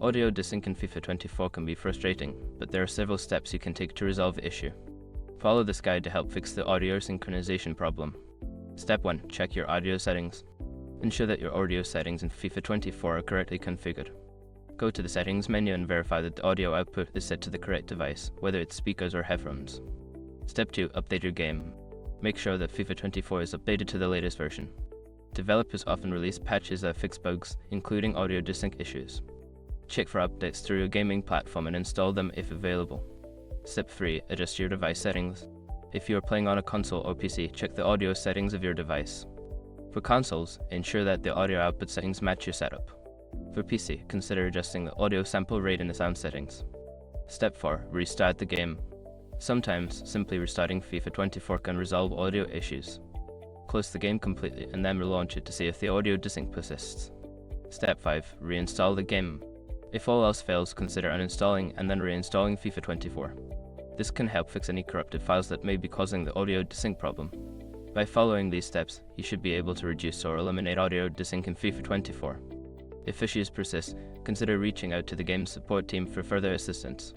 Audio desync in FIFA 24 can be frustrating, but there are several steps you can take to resolve the issue. Follow this guide to help fix the audio synchronization problem. Step 1. Check your audio settings. Ensure that your audio settings in FIFA 24 are correctly configured. Go to the Settings menu and verify that the audio output is set to the correct device, whether it's speakers or headphones. Step 2. Update your game. Make sure that FIFA 24 is updated to the latest version. Developers often release patches that fix bugs, including audio desync issues. Check for updates through your gaming platform and install them if available. Step 3. Adjust your device settings. If you are playing on a console or PC, check the audio settings of your device. For consoles, ensure that the audio output settings match your setup. For PC, consider adjusting the audio sample rate in the sound settings. Step 4. Restart the game. Sometimes, simply restarting FIFA 24 can resolve audio issues. Close the game completely and then relaunch it to see if the audio desync persists. Step 5. Reinstall the game. If all else fails, consider uninstalling and then reinstalling FIFA 24. This can help fix any corrupted files that may be causing the audio desync problem. By following these steps, you should be able to reduce or eliminate audio desync in FIFA 24. If issues persist, consider reaching out to the game's support team for further assistance.